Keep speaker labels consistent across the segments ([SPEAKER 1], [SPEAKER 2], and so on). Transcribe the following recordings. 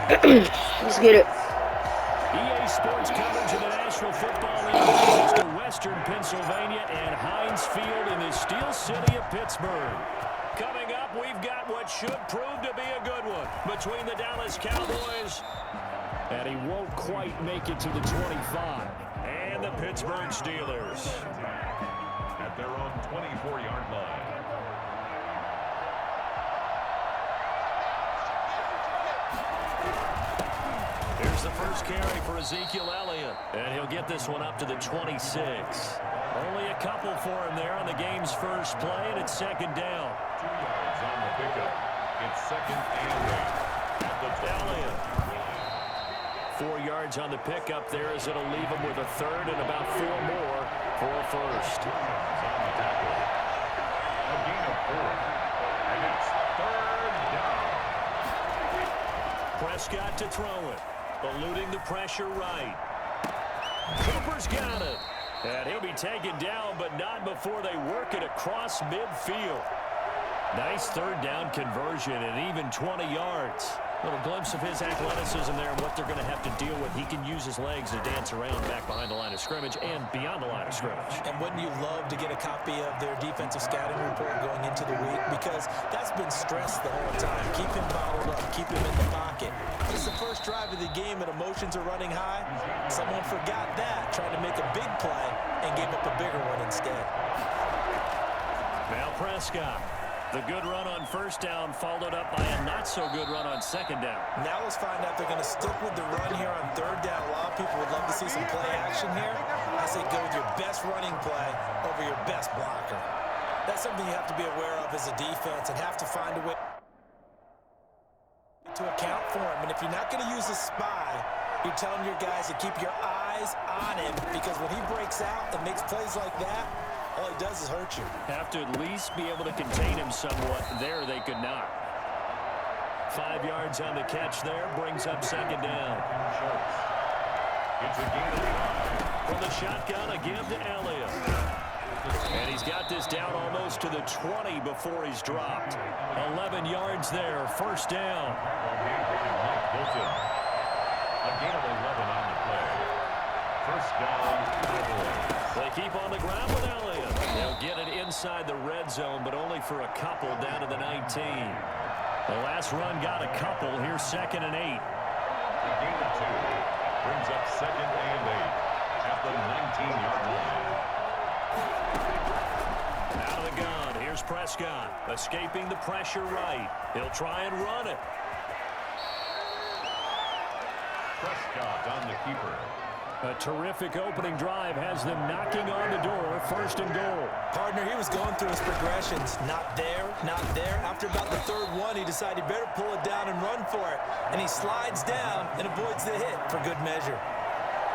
[SPEAKER 1] Let's get it.
[SPEAKER 2] EA Sports coverage of the National Football League brings us to Western Pennsylvania and Heinz Field in the Steel City of Pittsburgh. Coming up, we've got what should prove to be a good one between the Dallas Cowboys, and he won't quite make it to the 25, and the Pittsburgh Steelers.
[SPEAKER 3] At their own 24-yard line.
[SPEAKER 2] Here's the first carry for Ezekiel Elliott, and he'll get this one up to the 26. Only a couple for him there on the game's first play, and it's second down.
[SPEAKER 3] 2 yards on the pickup. It's second and 8. At the
[SPEAKER 2] Elliott. 4 yards on the pickup there as it'll leave him with a third and about 4 more for a first.
[SPEAKER 3] 2 yards on the tackle. A gain of 4. And it's third down.
[SPEAKER 2] Prescott to throw it. Eluding the pressure right. Cooper's got it. And he'll be taken down, but not before they work it across midfield. Nice third down conversion and even 20 yards. Little glimpse of his athleticism there and what they're going to have to deal with. He can use his legs to dance around back behind the line of scrimmage and beyond the line of scrimmage.
[SPEAKER 4] And wouldn't you love to get a copy of their defensive scouting report going into the week? Because that's been stressed the whole time. Keep him bottled up. Keep him in the pocket. It's the first drive of the game and emotions are running high. Someone forgot that, tried to make a big play and gave up a bigger one instead.
[SPEAKER 2] Now Prescott. The good run on first down followed up by a not-so-good run on second down.
[SPEAKER 4] Now let's find out they're going to stick with the run here on third down. A lot of people would love to see some play action here. I say go with your best running play over your best blocker. That's something you have to be aware of as a defense and have to find a way to account for him. And if you're not going to use a spy, you're telling your guys to keep your eyes on him, because when he breaks out and makes plays like that, all he does is hurt you. Have to at least be able to contain him somewhat. There they could not. 5 yards on the catch there. Brings up second down.
[SPEAKER 3] It's a gain of 5.
[SPEAKER 2] From the shotgun, a give to Elliott. And he's got this down almost to the 20 before he's dropped. 11 yards there. First down.
[SPEAKER 3] A gain of 11 on the play. First down, Cowboys.
[SPEAKER 2] They keep on the ground with Elliott. They'll get it inside the red zone, but only for a couple down to the 19. The last run got a couple. Here's second and 8.
[SPEAKER 3] A gain of 2. Brings up second and 8 at the 19-yard line.
[SPEAKER 2] Out of the gun. Here's Prescott. Escaping the pressure right. He'll try and run it.
[SPEAKER 3] Prescott on the keeper.
[SPEAKER 2] A terrific opening drive has them knocking on the door. First and goal.
[SPEAKER 4] Partner, he was going through his progressions. Not there, not there. After about the third one, he decided he better pull it down and run for it. And he slides down and avoids the hit for good measure.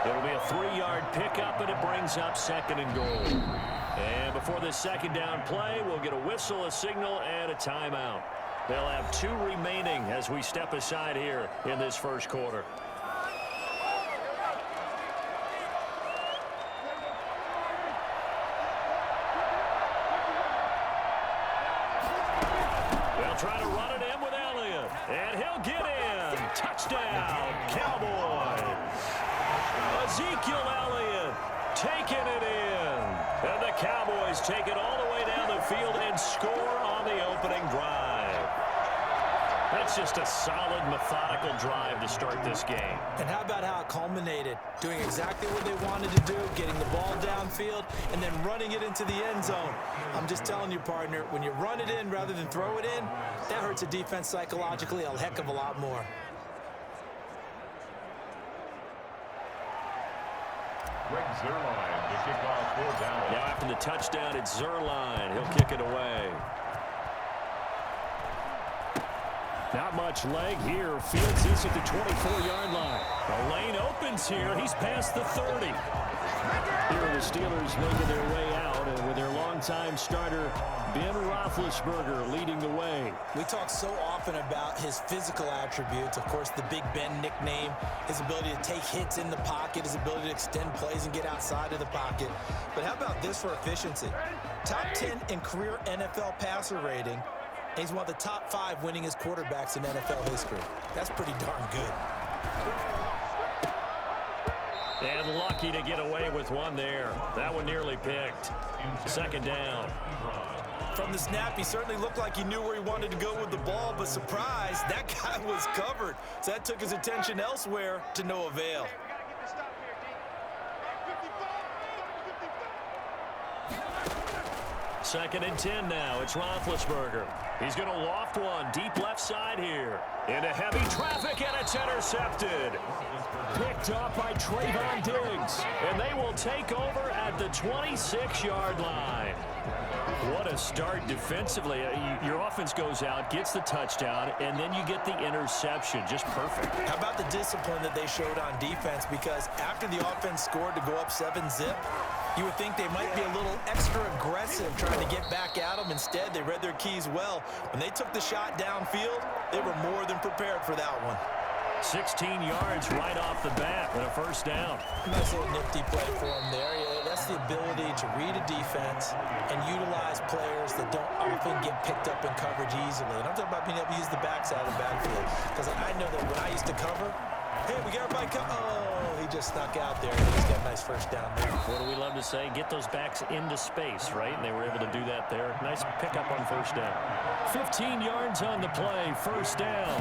[SPEAKER 2] It'll be a 3-yard pickup, and it brings up second and goal. And before this second down play, we'll get a whistle, a signal, and a timeout. They'll have 2 remaining as we step aside here in this first quarter. Try to run it in with Elliott, and he'll get in. Touchdown, Cowboys. Ezekiel Elliott taking it in. And the Cowboys take it all the way down the field and score on the opening drive. That's just a solid, methodical drive to start this game.
[SPEAKER 4] And how about how it culminated? Doing exactly what they wanted to do, getting the ball downfield, and then running it into the end zone. I'm just telling you, partner, when you run it in rather than throw it in, that hurts a defense psychologically a heck of a lot more.
[SPEAKER 3] Greg Zuerlein to kick off for Dallas.
[SPEAKER 2] Now after the touchdown, it's Zuerlein. He'll kick it away. Not much leg here. Fields is at the 24-yard line. The lane opens here. He's past the 30. Here are the Steelers making their way out, and with their longtime starter, Ben Roethlisberger, leading the way.
[SPEAKER 4] We talk so often about his physical attributes. Of course, the Big Ben nickname, his ability to take hits in the pocket, his ability to extend plays and get outside of the pocket. But how about this for efficiency? Top 10 in career NFL passer rating, He's one of the top 5 winningest quarterbacks in NFL history. That's pretty darn good.
[SPEAKER 2] And lucky to get away with one there. That one nearly picked. Second down.
[SPEAKER 4] From the snap, he certainly looked like he knew where he wanted to go with the ball, but surprise, that guy was covered. So that took his attention elsewhere to no avail.
[SPEAKER 2] Second and 10 now. It's Roethlisberger. He's going to loft one deep left side here. Into heavy traffic, and it's intercepted. Picked up by Trayvon Diggs. And they will take over at the 26-yard line. What a start defensively. Your offense goes out, gets the touchdown, and then you get the interception. Just perfect.
[SPEAKER 4] How about the discipline that they showed on defense? Because after the offense scored to go up 7-zip, you would think they might be a little extra aggressive trying to get back at them. Instead, they read their keys well. When they took the shot downfield, they were more than prepared for that one.
[SPEAKER 2] 16 yards right off the bat and a first down.
[SPEAKER 4] Nice little nifty play for him there. Yeah, that's the ability to read a defense and utilize players that don't often get picked up in coverage easily. And I'm talking about being able to use the backside of the backfield. Because I know that when I used to cover, hey, we got everybody come. Oh, he just snuck out there. And he's got a nice first down there.
[SPEAKER 2] What do we love to say? Get those backs into space, right? And they were able to do that there. Nice pickup on first down. 15 yards on the play, first down.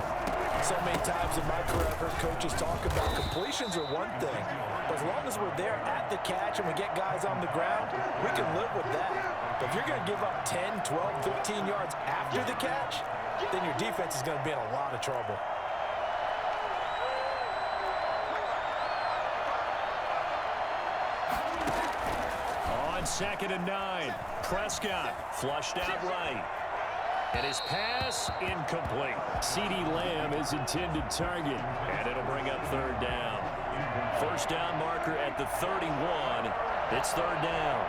[SPEAKER 4] So many times in my career, I've heard coaches talk about completions are one thing. But as long as we're there at the catch and we get guys on the ground, we can live with that. But if you're going to give up 10, 12, 15 yards after the catch, then your defense is going to be in a lot of trouble.
[SPEAKER 2] On 2nd and 9, Prescott flushed out right. And his pass incomplete. CeeDee Lamb is intended target, and it'll bring up third down. First down marker at the 31. It's third down.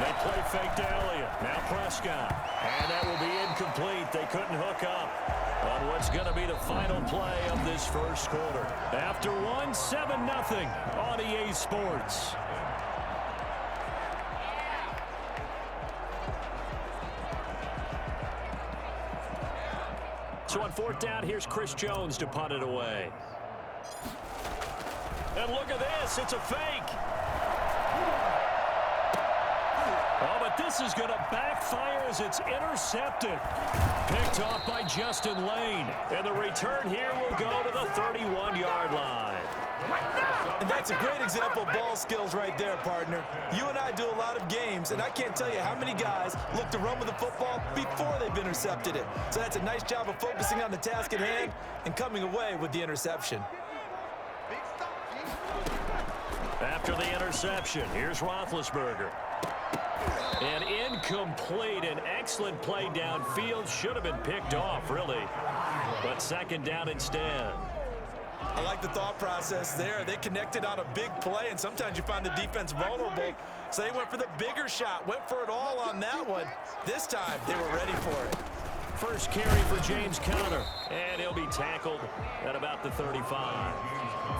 [SPEAKER 2] They play fake to Elliott. Now Prescott. And that will be incomplete. They couldn't hook up on what's going to be the final play of this first quarter. After one, 7-0 on EA Sports. So on fourth down, here's Chris Jones to punt it away. And look at this. It's a fake. Oh, but this is going to backfire as it's intercepted. Picked off by Justin Lane. And the return here will go to the 31-yard line.
[SPEAKER 4] And that's a great example of ball skills right there, partner. You and I do a lot of games, and I can't tell you how many guys look to run with the football before they've intercepted it. So that's a nice job of focusing on the task at hand and coming away with the interception.
[SPEAKER 2] After the interception, here's Roethlisberger. And incomplete. An excellent play downfield. Should have been picked off, really. But second down instead.
[SPEAKER 4] I like the thought process there. They connected on a big play, and sometimes you find the defense vulnerable. So they went for the bigger shot, went for it all on that one. This time, they were ready for it.
[SPEAKER 2] First carry for James Conner, and he'll be tackled at about the 35.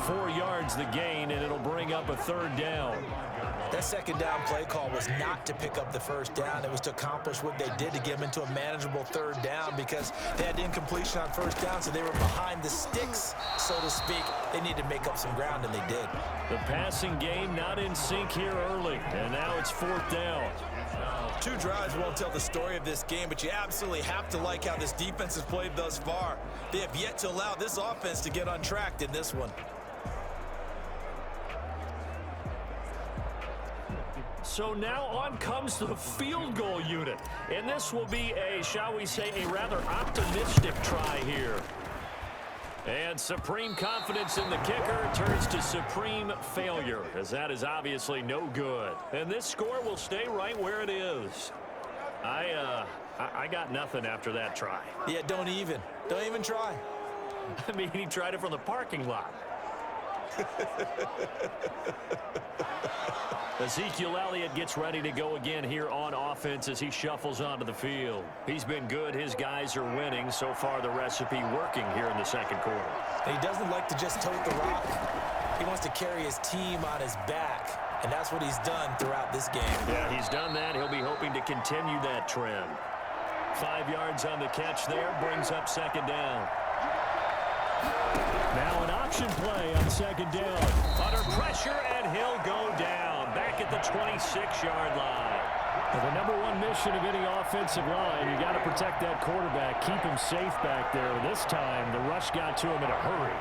[SPEAKER 2] 4 yards the gain, and it'll bring up a third down.
[SPEAKER 4] That second down play call was not to pick up the first down. It was to accomplish what they did to get them into a manageable third down because they had incompletion on first down, so they were behind the sticks, so to speak. They needed to make up some ground, and they did.
[SPEAKER 2] The passing game not in sync here early, and now it's fourth down.
[SPEAKER 4] 2 drives won't tell the story of this game, but you absolutely have to like how this defense has played thus far. They have yet to allow this offense to get untracked in this one.
[SPEAKER 2] So now on comes the field goal unit. And this will be a, shall we say, a rather optimistic try here. And supreme confidence in the kicker turns to supreme failure, as that is obviously no good. And this score will stay right where it is. I got nothing after that try.
[SPEAKER 4] Yeah, don't even try.
[SPEAKER 2] I mean, he tried it from the parking lot. Ezekiel Elliott gets ready to go again here on offense as he shuffles onto the field. He's been good. His guys are winning. So far, the recipe working here in the second quarter.
[SPEAKER 4] And he doesn't like to just tote the rock. He wants to carry his team on his back. And that's what he's done throughout this game.
[SPEAKER 2] Yeah, he's done that. He'll be hoping to continue that trend. 5 yards on the catch there, brings up second down. Now an option play on second down. Under pressure, and he'll go down. Back at the 26-yard line. Well, the number one mission of any offensive line, you got to protect that quarterback, keep him safe back there. This time, the rush got to him in a hurry.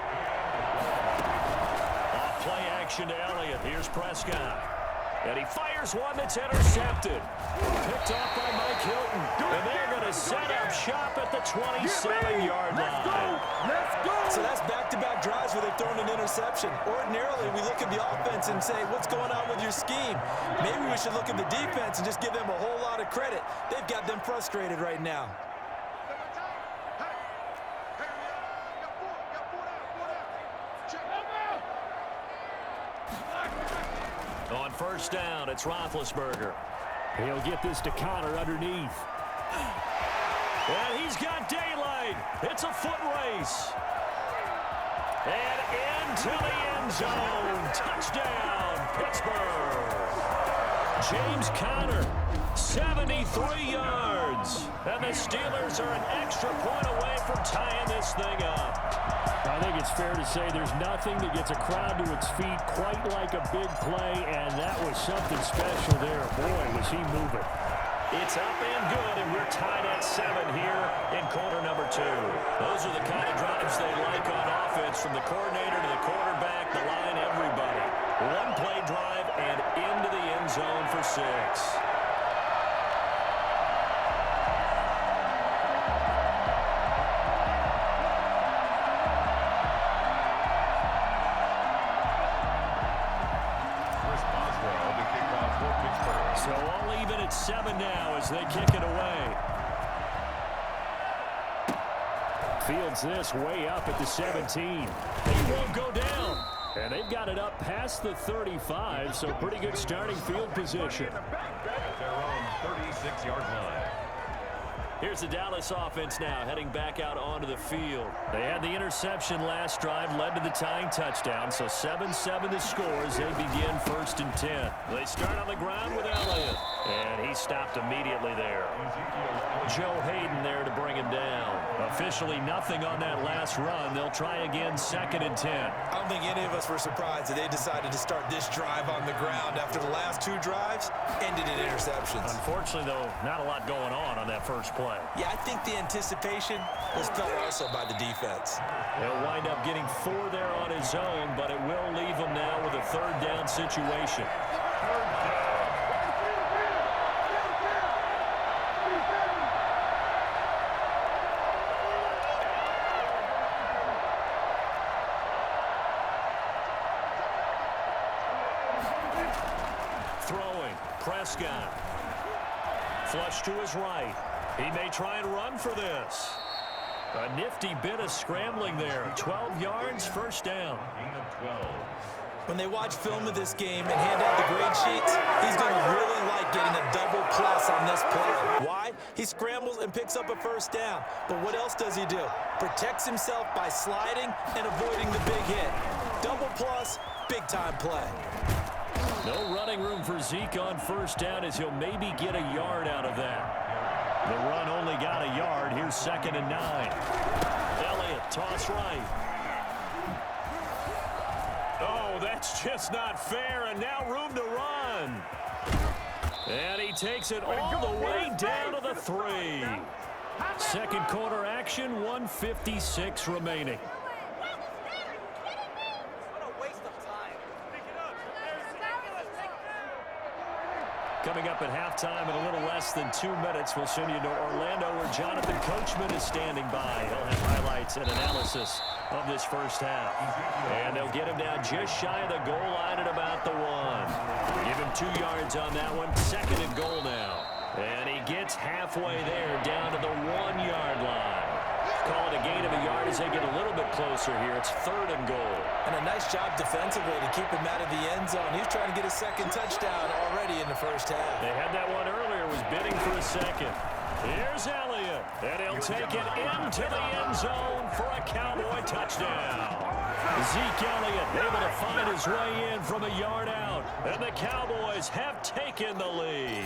[SPEAKER 2] Off play action to Elliott. Here's Prescott. And he fires one that's intercepted. Picked off by Mike Hilton. And they're going to set up shop at the 27-yard line.
[SPEAKER 3] Let's go!
[SPEAKER 4] So that's back-to-back drives where they've thrown an interception. Ordinarily, we look at the offense and say, what's going on with your scheme? Maybe we should look at the defense and just give them a whole lot of credit. They've got them frustrated right now.
[SPEAKER 2] On first down, it's Roethlisberger. He'll get this to Connor underneath. And he's got daylight. It's a foot race. And into the end zone. Touchdown, Pittsburgh. James Conner, 73 yards. And the Steelers are an extra point away from tying this thing up. I think it's fair to say there's nothing that gets a crowd to its feet quite like a big play, and that was something special there. Boy, was he moving. It's up and good, and we're tied at 7 here in quarter number 2. Those are the kind of drives they like on offense, from the coordinator to the quarterback, the line, everybody. One play drive and into the end zone for 6. So all even at 7 now as they kick it away. Fields this way up at the 17. He won't go down. And they've got it up past the 35, so pretty good starting field position.
[SPEAKER 3] At their own 36-yard line.
[SPEAKER 2] Here's the Dallas offense now heading back out onto the field. They had the interception last drive, led to the tying touchdown, so 7-7 the score as they begin 1st and 10. They start on the ground with Elliott, and he stopped immediately there. Joe Hayden there to bring him down. Officially nothing on that last run. They'll try again 2nd and 10.
[SPEAKER 4] I don't think any of us were surprised that they decided to start this drive on the ground after the last 2 drives ended in interceptions.
[SPEAKER 2] Unfortunately, though, not a lot going on that first play.
[SPEAKER 4] Yeah, I think the anticipation was felt also by the defense.
[SPEAKER 2] He'll wind up getting 4 there on his own, but it will leave him now with a 3rd down situation. Throwing, Prescott. Flush to his right. He may try and run for this. A nifty bit of scrambling there. 12 yards, 1st down.
[SPEAKER 4] When they watch film of this game and hand out the grade sheets, he's going to really like getting a double plus on this play. Why? He scrambles and picks up a 1st down. But what else does he do? Protects himself by sliding and avoiding the big hit. Double plus, big-time play.
[SPEAKER 2] No running room for Zeke on 1st down as he'll maybe get a yard out of that. The run only got a yard. Here's 2nd and 9. Elliott, toss right. Oh, that's just not fair, and now room to run. And he takes it all the way down to the 3. Second quarter action, 1:56 remaining. Coming up at halftime in a little less than 2 minutes, we'll send you to Orlando where Jonathan Coachman is standing by. He'll have highlights and analysis of this first half. And they'll get him down just shy of the goal line at about the 1. Give him 2 yards on that one. 2nd and goal now. And he gets halfway there down to the 1-yard line. Call it a gain of a yard as they get a little bit closer here. It's 3rd and goal. And a nice job defensively to keep him out of the end zone. He's trying to get a 2nd touchdown already in the first half. They had that one earlier, was bidding for a 2nd. Here's Elliott, and he'll take it into the end zone for a Cowboy touchdown. Zeke Elliott able to find his way in from a yard out. And the Cowboys have taken the lead.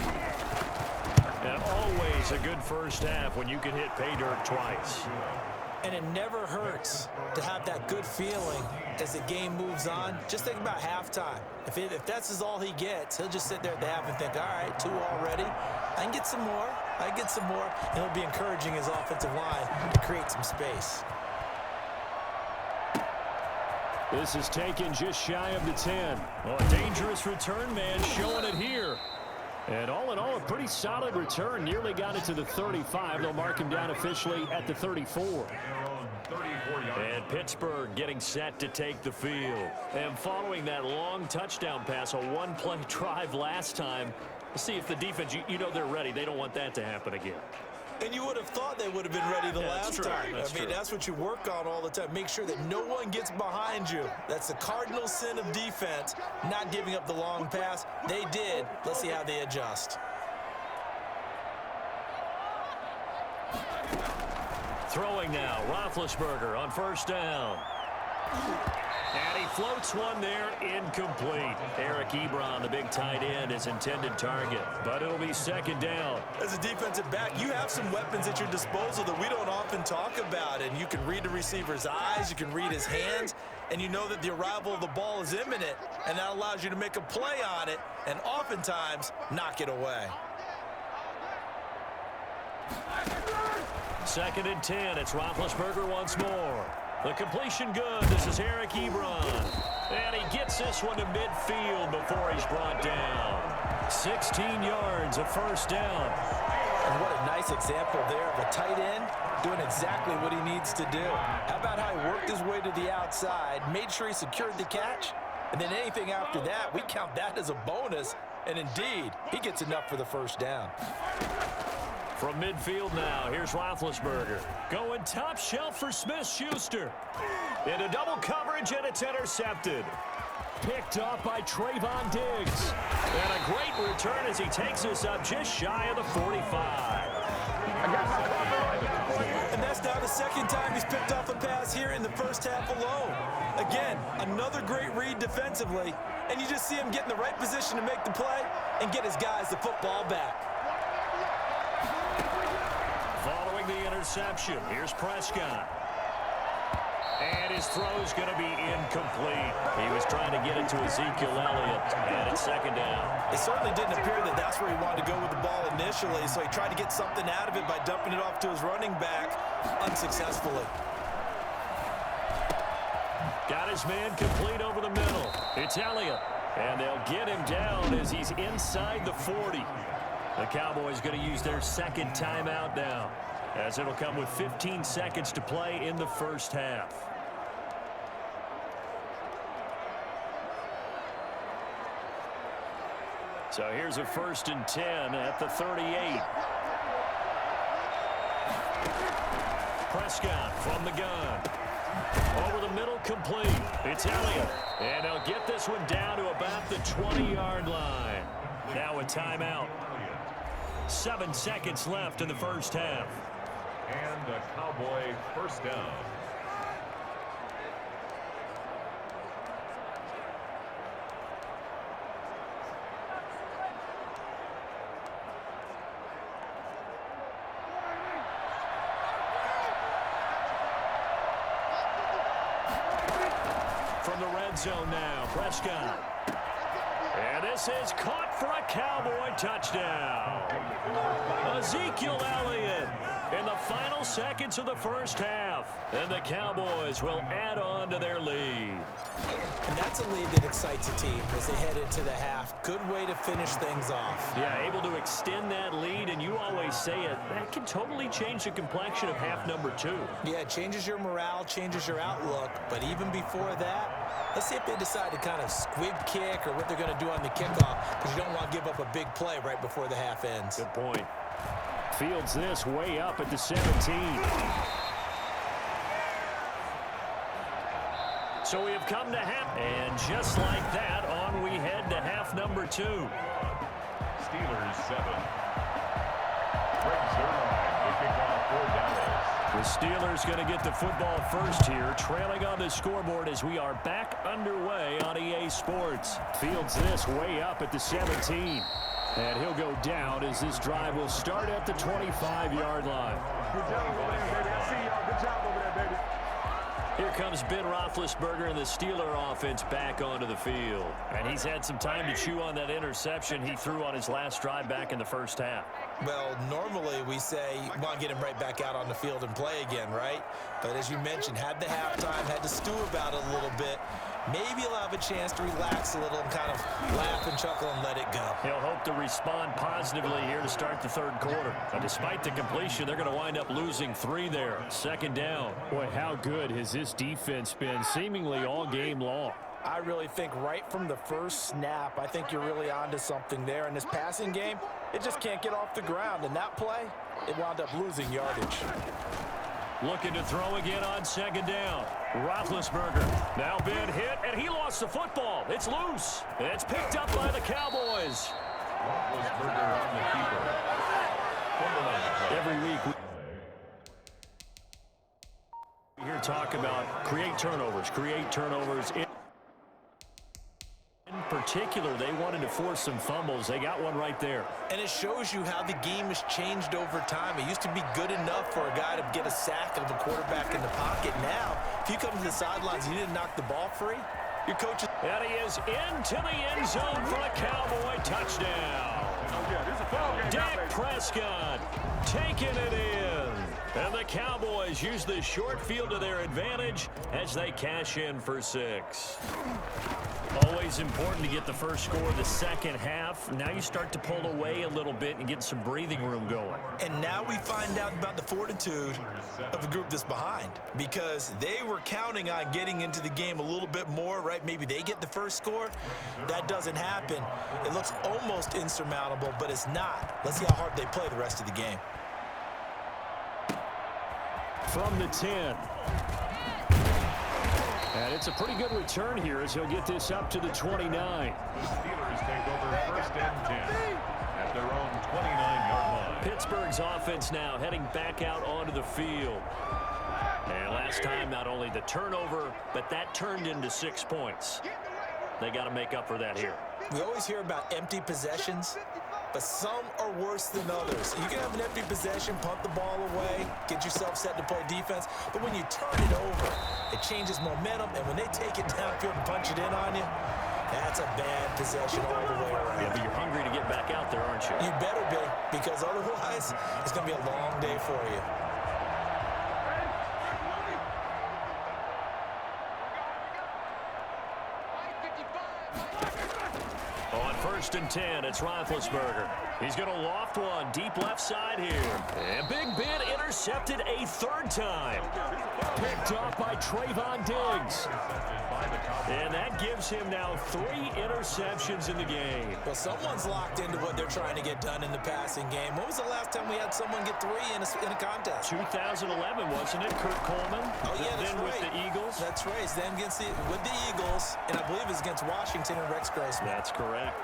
[SPEAKER 2] And always a good first half when you can hit pay dirt twice.
[SPEAKER 4] And it never hurts to have that good feeling as the game moves on. Just think about halftime. If that's all he gets, he'll just sit there at the half and think, all right, 2 already. I can get some more. I can get some more. And he'll be encouraging his offensive line to create some space.
[SPEAKER 2] This is taken just shy of the 10. Well, a dangerous return man showing it here. And all in all, a pretty solid return. Nearly got it to the 35. They'll mark him down officially at the 34. And Pittsburgh getting set to take the field. And following that long touchdown pass, a one-play drive last time, we'll see if the defense, you know they're ready. They don't want that to happen again.
[SPEAKER 4] And you would have thought they would have been ready the last time. That's what you work on all the time. Make sure that no one gets behind you. That's the cardinal sin of defense, not giving up the long pass. They did. Let's see how they adjust.
[SPEAKER 2] Throwing now, Roethlisberger on first down. And he floats one there, incomplete. Eric Ebron, the big tight end, his intended target. But it'll be second down.
[SPEAKER 4] As a defensive back, you have some weapons at your disposal that we don't often talk about. And you can read the receiver's eyes, you can read his hands, and you know that the arrival of the ball is imminent. And that allows you to make a play on it and oftentimes knock it away.
[SPEAKER 2] Second and 10. It's Roethlisberger once more. The completion good. This is Eric Ebron. And he gets this one to midfield before he's brought down. 16 yards, a first down.
[SPEAKER 4] And what a nice example there of a tight end doing exactly what he needs to do. How about how he worked his way to the outside, made sure he secured the catch, and then anything after that, we count that as a bonus. And indeed, he gets enough for the first down.
[SPEAKER 2] From midfield now, here's Roethlisberger. Going top shelf for Smith-Schuster. Into double coverage, and it's intercepted. Picked off by Trayvon Diggs. And a great return as he takes us up just shy of the 45.
[SPEAKER 4] And that's now the second time he's picked off a pass here in the first half alone. Again, another great read defensively, and you just see him get in the right position to make the play and get his guys the football back.
[SPEAKER 2] Following the interception, here's Prescott. And his throw's going to be incomplete. He was trying to get it to Ezekiel Elliott, and it's second down.
[SPEAKER 4] It certainly didn't appear that that's where he wanted to go with the ball initially, so he tried to get something out of it by dumping it off to his running back unsuccessfully.
[SPEAKER 2] Got his man complete over the middle. It's Elliott, and they'll get him down as he's inside the 40. The Cowboys going to use their second timeout now, as it'll come with 15 seconds to play in the first half. So here's a 1st and 10 at the 38. Prescott from the gun. Over the middle, complete. It's Elliott. And they'll get this one down to about the 20-yard line. Now a timeout. 7 seconds left in the first half.
[SPEAKER 3] And the Cowboy first down.
[SPEAKER 2] From the red zone now, Prescott. And this is caught for a Cowboy touchdown. Ezekiel Elliott in the final seconds of the first half. And the Cowboys will add on to their lead.
[SPEAKER 4] And that's a lead that excites a team as they head into the half. Good way to finish things off.
[SPEAKER 2] Yeah, able to extend that lead, and you always say it, that can totally change the complexion of half number 2.
[SPEAKER 4] Yeah, it changes your morale, changes your outlook. But even before that, let's see if they decide to kind of squib kick or what they're going to do on the kickoff, because you don't want to give up a big play right before the half ends.
[SPEAKER 2] Good point. Fields this way up at the 17. So we have come to half, and just like that, on we head to half number 2.
[SPEAKER 3] Steelers 7. Greg Zerline to kick off for Dallas.
[SPEAKER 2] The Steelers going to get the football first here, trailing on the scoreboard as we are back underway on EA Sports. Fields this way up at the 17. And he'll go down as this drive will start at the 25-yard line.
[SPEAKER 3] Good job over there, baby. I see y'all. Good job over there, baby.
[SPEAKER 2] Here comes Ben Roethlisberger and the Steeler offense back onto the field. And he's had some time to chew on that interception he threw on his last drive back in the first half.
[SPEAKER 4] Well, normally we say, well, get him right back out on the field and play again, right? But as you mentioned, had the halftime, had to stew about it a little bit. Maybe he'll have a chance to relax a little and kind of laugh and chuckle and let it go.
[SPEAKER 2] He'll hope to respond positively here to start the third quarter. And despite the completion, they're going to wind up losing 3 there. Second down. Boy, how good has this defense been seemingly all game long?
[SPEAKER 4] I really think right from the first snap, I think you're really onto something there. In this passing game, it just can't get off the ground. And that play, it wound up losing yardage.
[SPEAKER 2] Looking to throw again on second down. Roethlisberger now been hit, and he lost the football. It's loose. It's picked up by the Cowboys.
[SPEAKER 3] Roethlisberger on the keeper.
[SPEAKER 2] Every week we hear talk about create turnovers. In particular, they wanted to force some fumbles. They got one right there.
[SPEAKER 4] And it shows you how the game has changed over time. It used to be good enough for a guy to get a sack of a quarterback in the pocket. Now, if you come to the sidelines and you didn't knock the ball free, your coach is...
[SPEAKER 2] And he is into the end zone for a Cowboy touchdown. Dak Prescott taking it in. And the Cowboys use the short field to their advantage as they cash in for 6. Always important to get the first score of the second half. Now you start to pull away a little bit and get some breathing room going.
[SPEAKER 4] And now we find out about the fortitude of the group that's behind, because they were counting on getting into the game a little bit more, right? Maybe they get the first score. That doesn't happen. It looks almost insurmountable, but it's not. Let's see how hard they play the rest of the game.
[SPEAKER 2] From the 10. And it's a pretty good return here as he'll get this up to the 29.
[SPEAKER 3] The Steelers take over first and 10 at their own 29-yard line.
[SPEAKER 2] Pittsburgh's offense now heading back out onto the field. And last time, not only the turnover, but that turned into 6 points. They got to make up for that here.
[SPEAKER 4] We always hear about empty possessions, but some are worse than others. You can have an empty possession, punt the ball away, get yourself set to play defense, but when you turn it over, it changes momentum, and when they take it downfield and punch it in on you, that's a bad possession all the way around.
[SPEAKER 2] Yeah, but you're hungry to get back out there, aren't you?
[SPEAKER 4] You better be, because otherwise, it's going to be a long day for you.
[SPEAKER 2] On first and 10, it's Roethlisberger. He's going to loft one deep left side here. And Big Ben intercepted a 3rd time. Picked off by Trayvon Diggs. And that gives him now 3 interceptions in the game.
[SPEAKER 4] Well, someone's locked into what they're trying to get done in the passing game. When was the last time we had someone get 3 in a contest?
[SPEAKER 2] 2011, wasn't it, Kurt Coleman?
[SPEAKER 4] Oh, yeah, that's
[SPEAKER 2] then
[SPEAKER 4] right.
[SPEAKER 2] with the Eagles.
[SPEAKER 4] That's right. Then with the Eagles, and I believe it's against Washington and Rex Grossman.
[SPEAKER 2] That's correct.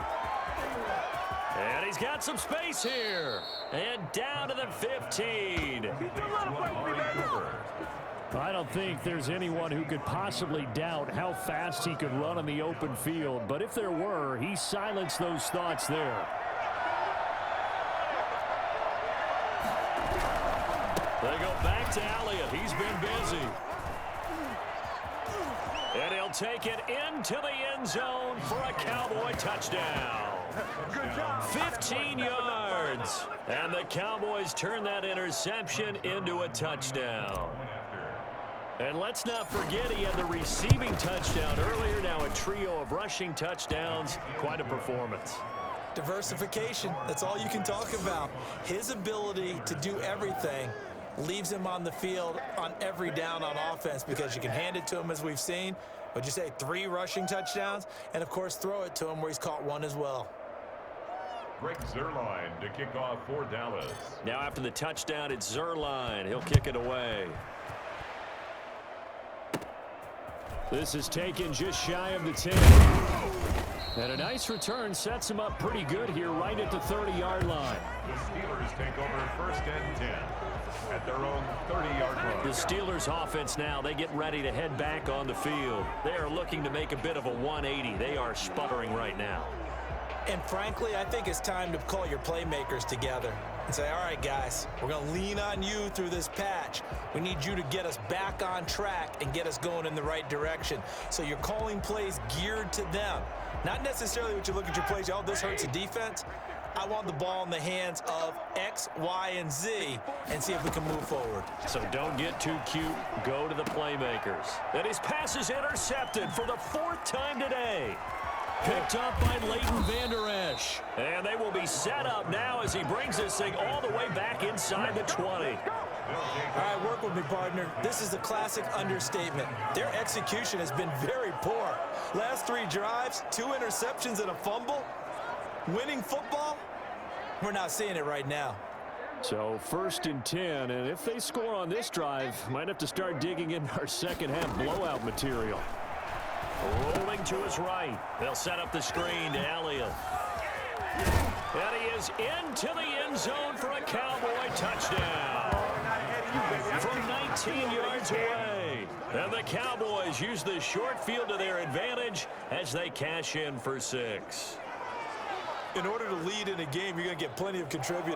[SPEAKER 2] And he's got some space here. And down to the 15. I don't think there's anyone who could possibly doubt how fast he could run on the open field. But if there were, he silenced those thoughts there. They go back to Elliott. He's been busy. And he'll take it into the end zone for a Cowboy touchdown. 15 yards. And the Cowboys turn that interception into a touchdown. And let's not forget he had the receiving touchdown earlier. Now a trio of rushing touchdowns. Quite a performance.
[SPEAKER 4] Diversification. That's all you can talk about. His ability to do everything leaves him on the field on every down on offense, because you can hand it to him, as we've seen. What'd you say, 3 rushing touchdowns? And, of course, throw it to him where he's caught 1 as well.
[SPEAKER 3] Greg Zuerlein to kick off for Dallas.
[SPEAKER 2] Now after the touchdown, it's Zuerlein. He'll kick it away. This is taken just shy of the 10. And a nice return sets him up pretty good here right at the 30-yard line.
[SPEAKER 3] The Steelers take over 1st and 10 at their own 30-yard line.
[SPEAKER 2] The Steelers offense now, they get ready to head back on the field. They are looking to make a bit of a 180. They are sputtering right now.
[SPEAKER 4] And frankly, I think it's time to call your playmakers together and say, all right, guys, we're going to lean on you through this patch. We need you to get us back on track and get us going in the right direction. So you're calling plays geared to them. Not necessarily what you look at your plays, oh, this hurts the defense. I want the ball in the hands of X, Y, and Z and see if we can move forward.
[SPEAKER 2] So don't get too cute. Go to the playmakers. And his pass is intercepted for the 4th time today. Picked up by Leighton Vander Esch. And they will be set up now as he brings this thing all the way back inside the 20.
[SPEAKER 4] All right, work with me, partner. This is a classic understatement. Their execution has been very poor. Last 3 drives, 2 interceptions and a fumble. Winning football, we're not seeing it right now.
[SPEAKER 2] So 1st and 10, and if they score on this drive, might have to start digging in our second-half blowout material. Rolling to his right. They'll set up the screen to Elliott. And he is into the end zone for a Cowboy touchdown. From 19 yards away. And the Cowboys use the short field to their advantage as they cash in for 6.
[SPEAKER 4] In order to lead in a game, you're going to get plenty of contributors.